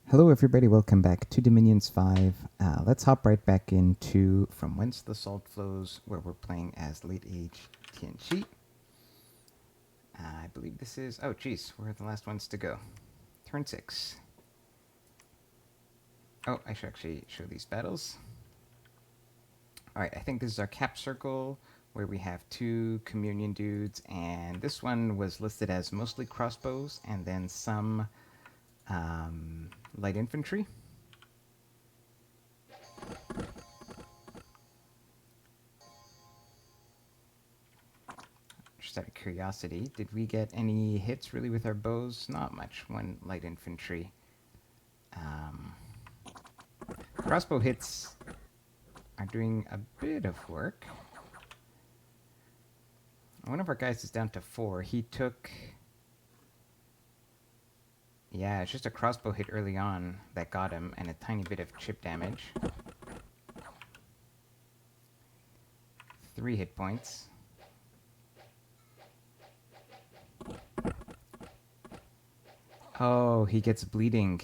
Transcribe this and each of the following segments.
Hello everybody, welcome back to Dominions 5. Let's hop right back into From Whence the Salt Flows, where we're playing as Late Age Tianchi. I believe this is... oh geez, we're the last ones to go. Turn 6. Oh, I should actually show these battles. Alright, I think this is our cap circle, where we have 2 communion dudes, and this one was listed as mostly crossbows, and then some light infantry. Just out of curiosity, did we get any hits really with our bows? Not much. 1 light infantry. Crossbow hits are doing a bit of work. One of our guys is down to 4. He took... yeah, it's just a crossbow hit early on that got him, and a tiny bit of chip damage. 3 hit points. Oh, he gets bleeding.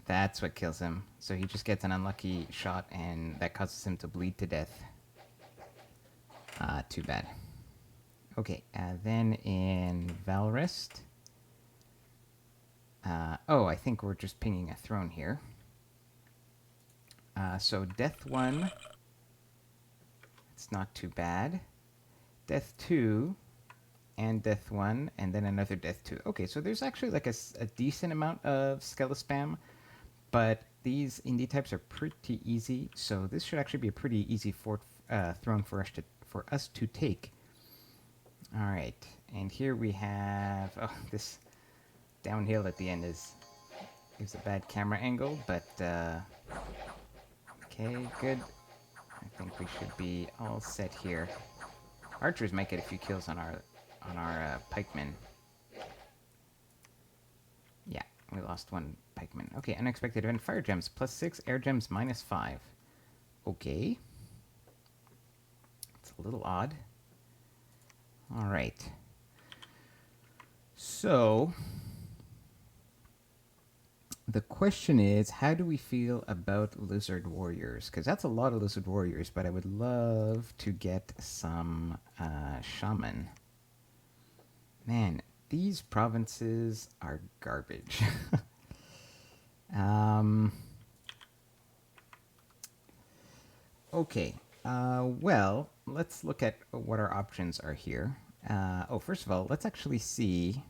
That's what kills him. So he just gets an unlucky shot, and that causes him to bleed to death. Too bad. Okay, then in Valrest... oh, I think we're just pinging a throne here. So Death 1... it's not too bad. Death 2... and Death 1, and then another Death 2. Okay, so there's actually like a decent amount of Skella spam, but these indie types are pretty easy, so this should actually be a pretty easy throne for us to take. All right, and here we have... oh, this downhill at the end gives a bad camera angle, but okay, good. I think we should be all set here. Archers might get a few kills on our pikemen. Yeah, we lost 1 pikeman. Okay, unexpected event. Fire gems +6, air gems -5. Okay. It's a little odd. All right. So, the question is, how do we feel about Lizard Warriors? Because that's a lot of Lizard Warriors, but I would love to get some Shaman. Man, these provinces are garbage. Okay, well, let's look at what our options are here. Oh, first of all, let's actually see...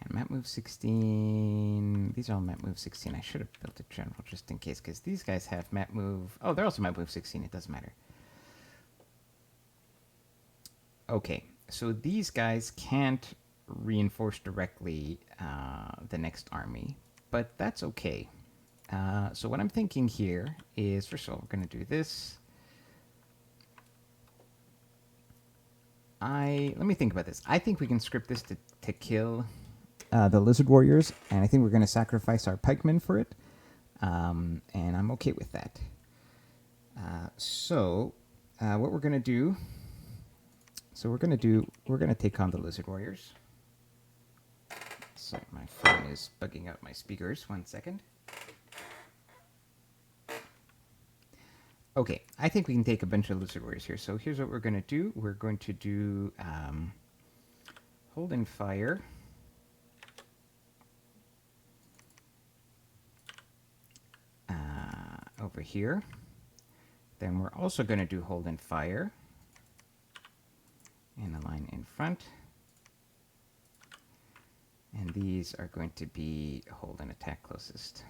and map move 16... these are all map move 16. I should have built a general just in case, because these guys have map move... oh, they're also map move 16. It doesn't matter. Okay, so these guys can't reinforce directly the next army, but that's okay. So what I'm thinking here is, first of all, we're going to do this. Let me think about this. I think we can script this to kill the Lizard Warriors, and I think we're going to sacrifice our pikemen for it, and I'm okay with that. So what we're going to do... so we're going to take on the Lizard Warriors. So my phone is bugging out my speakers. 1 second. Okay, I think we can take a bunch of Lizard Warriors here. So here's what we're going to do. We're going to do Hold and Fire. Over here. Then we're also going to do Hold and Fire in the line in front. And these are going to be Hold and Attack closest.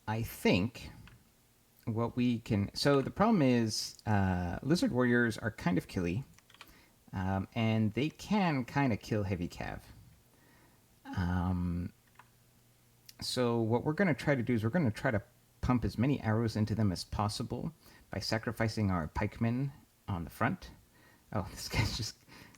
I think what we can... so the problem is Lizard Warriors are kind of killy, and they can kind of kill heavy cav. So what we're going to try to do is we're going to try to pump as many arrows into them as possible by sacrificing our pikemen on the front. Oh, this guy's just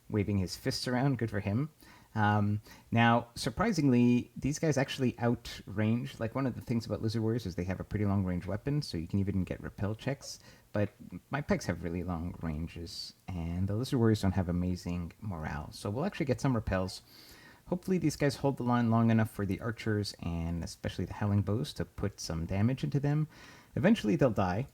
waving his fists around. Good for him. Now, surprisingly, these guys actually outrange. Like, one of the things about Lizard Warriors is they have a pretty long range weapon, so you can even get repel checks. But my pegs have really long ranges, and the Lizard Warriors don't have amazing morale. So we'll actually get some repels. Hopefully, these guys hold the line long enough for the archers and especially the Howling Bows to put some damage into them. Eventually, they'll die.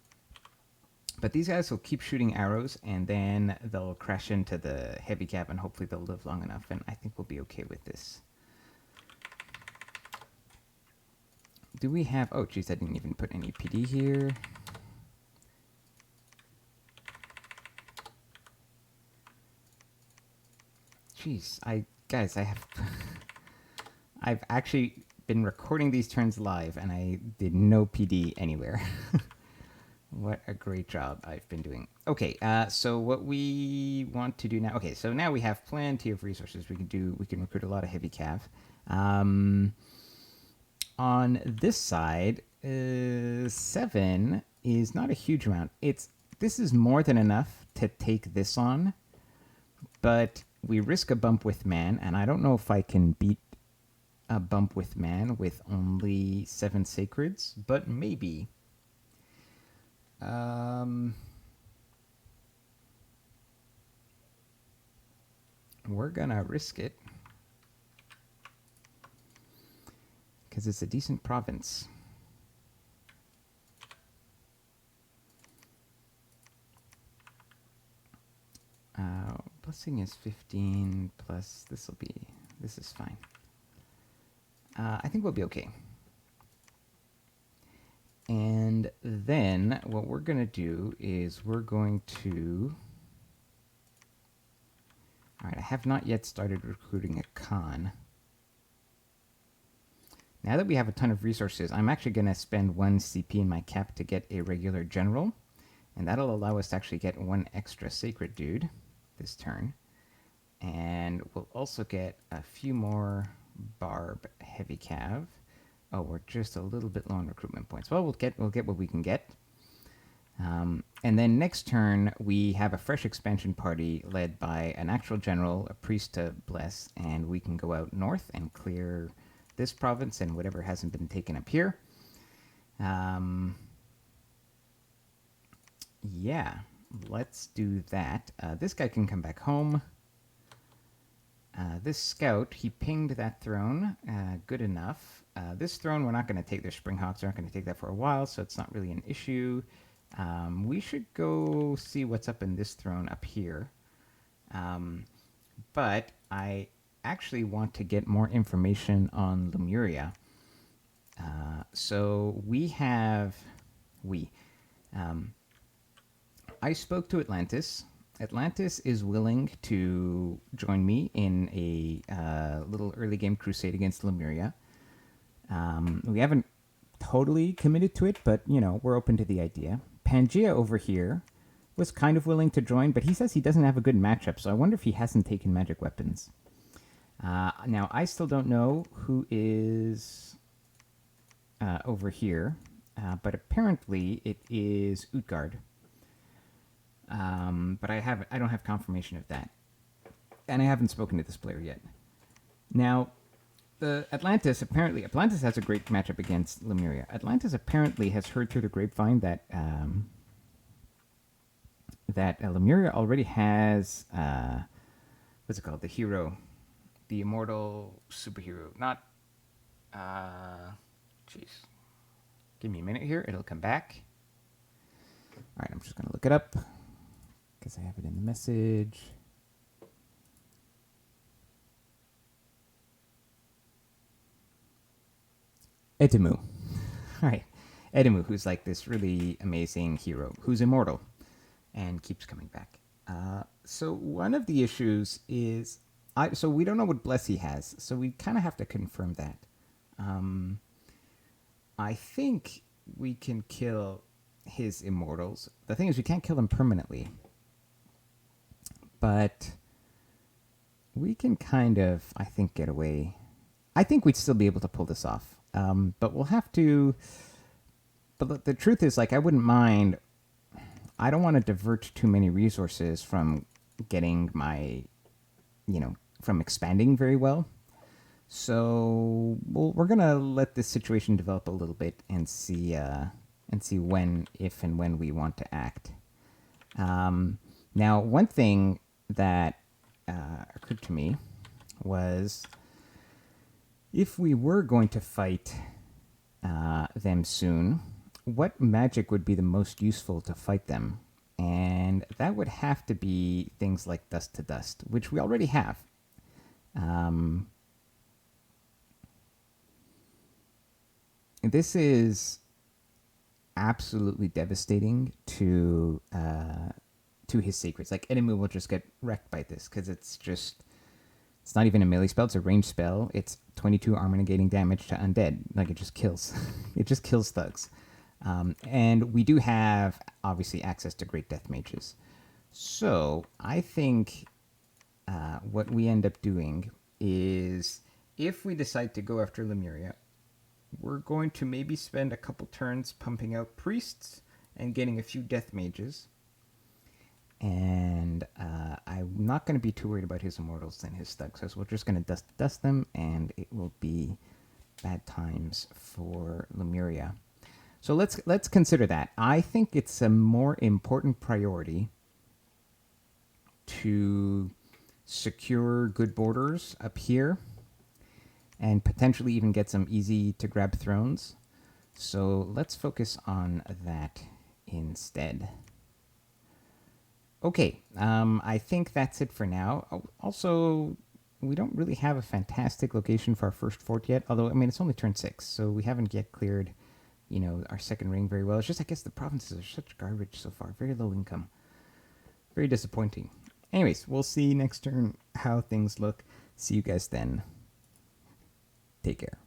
But these guys will keep shooting arrows, and then they'll crash into the heavy cap, and hopefully they'll live long enough, and I think we'll be okay with this. Do we have... Oh, geez, I didn't even put any PD here. Jeez, Guys, I have... I've actually been recording these turns live, and I did no PD anywhere. What a great job I've been doing. Okay, so what we want to do now... Okay, so now we have plenty of resources. We can recruit a lot of heavy cav. On this side, 7 is not a huge amount. This is more than enough to take this on, but we risk a bump with man, and I don't know if I can beat a bump with man with only 7 sacreds, but maybe... we're gonna risk it because it's a decent province. Blessing is 15 plus this is fine. I think we'll be okay. And then what we're going to do is we're going to... All right, I have not yet started recruiting a Khan. Now that we have a ton of resources, I'm actually going to spend 1 CP in my cap to get a regular general. And that'll allow us to actually get 1 extra sacred dude this turn. And we'll also get a few more barb heavy cav. Oh, we're just a little bit low on recruitment points. Well, we'll get what we can get. And then next turn, we have a fresh expansion party led by an actual general, a priest to bless, and we can go out north and clear this province and whatever hasn't been taken up here. Yeah, let's do that. This guy can come back home. This scout, he pinged that throne. Good enough. This throne, we're not going to take. Their Springhawks aren't going to take that for a while, so it's not really an issue. We should go see what's up in this throne up here. But I actually want to get more information on Lemuria. So we have... I spoke to Atlantis. Atlantis is willing to join me in a little early game crusade against Lemuria. We haven't totally committed to it, but, you know, we're open to the idea. Pangea over here was kind of willing to join, but he says he doesn't have a good matchup, so I wonder if he hasn't taken magic weapons. Now, I still don't know who is over here, but apparently it is Utgard. But I don't have confirmation of that. And I haven't spoken to this player yet. Now, Atlantis has a great matchup against Lemuria. Atlantis apparently has heard through the grapevine that Lemuria already has what's it called? The hero, the immortal superhero. Not jeez. Give me a minute here. It'll come back. All right, I'm just gonna look it up because I have it in the message. Edemu. All right. Edemu, who's like this really amazing hero, who's immortal and keeps coming back. So one of the issues is... so we don't know what Bless he has, so we kind of have to confirm that. I think we can kill his immortals. The thing is, we can't kill them permanently. But we can kind of, I think, get away. I think we'd still be able to pull this off. But we'll have to... But the truth is, like, I wouldn't mind... I don't want to divert too many resources from getting my... from expanding very well. So we're gonna let this situation develop a little bit and see when, if and when we want to act. Now, one thing that occurred to me was if we were going to fight them soon, what magic would be the most useful to fight them? And that would have to be things like Dust to Dust, which we already have. This is absolutely devastating to his secrets. Like, Enemu will just get wrecked by this because it's not even a melee spell. It's a ranged spell. It's 22 armor negating damage to undead. Like, it just kills. It just kills thugs. And we do have, obviously, access to Great Death Mages. So I think what we end up doing is, if we decide to go after Lemuria, we're going to maybe spend a couple turns pumping out priests and getting a few death mages. And I'm not going to be too worried about his immortals and his thugs, so we're just going to dust them, and it will be bad times for Lemuria. So let's consider that. I think it's a more important priority to secure good borders up here and potentially even get some easy to grab thrones. So let's focus on that instead. Okay, I think that's it for now. Also, we don't really have a fantastic location for our first fort yet, although, I mean, it's only turn 6, so we haven't yet cleared, our second ring very well. It's just, I guess, the provinces are such garbage so far. Very low income. Very disappointing. Anyways, we'll see next turn how things look. See you guys then. Take care.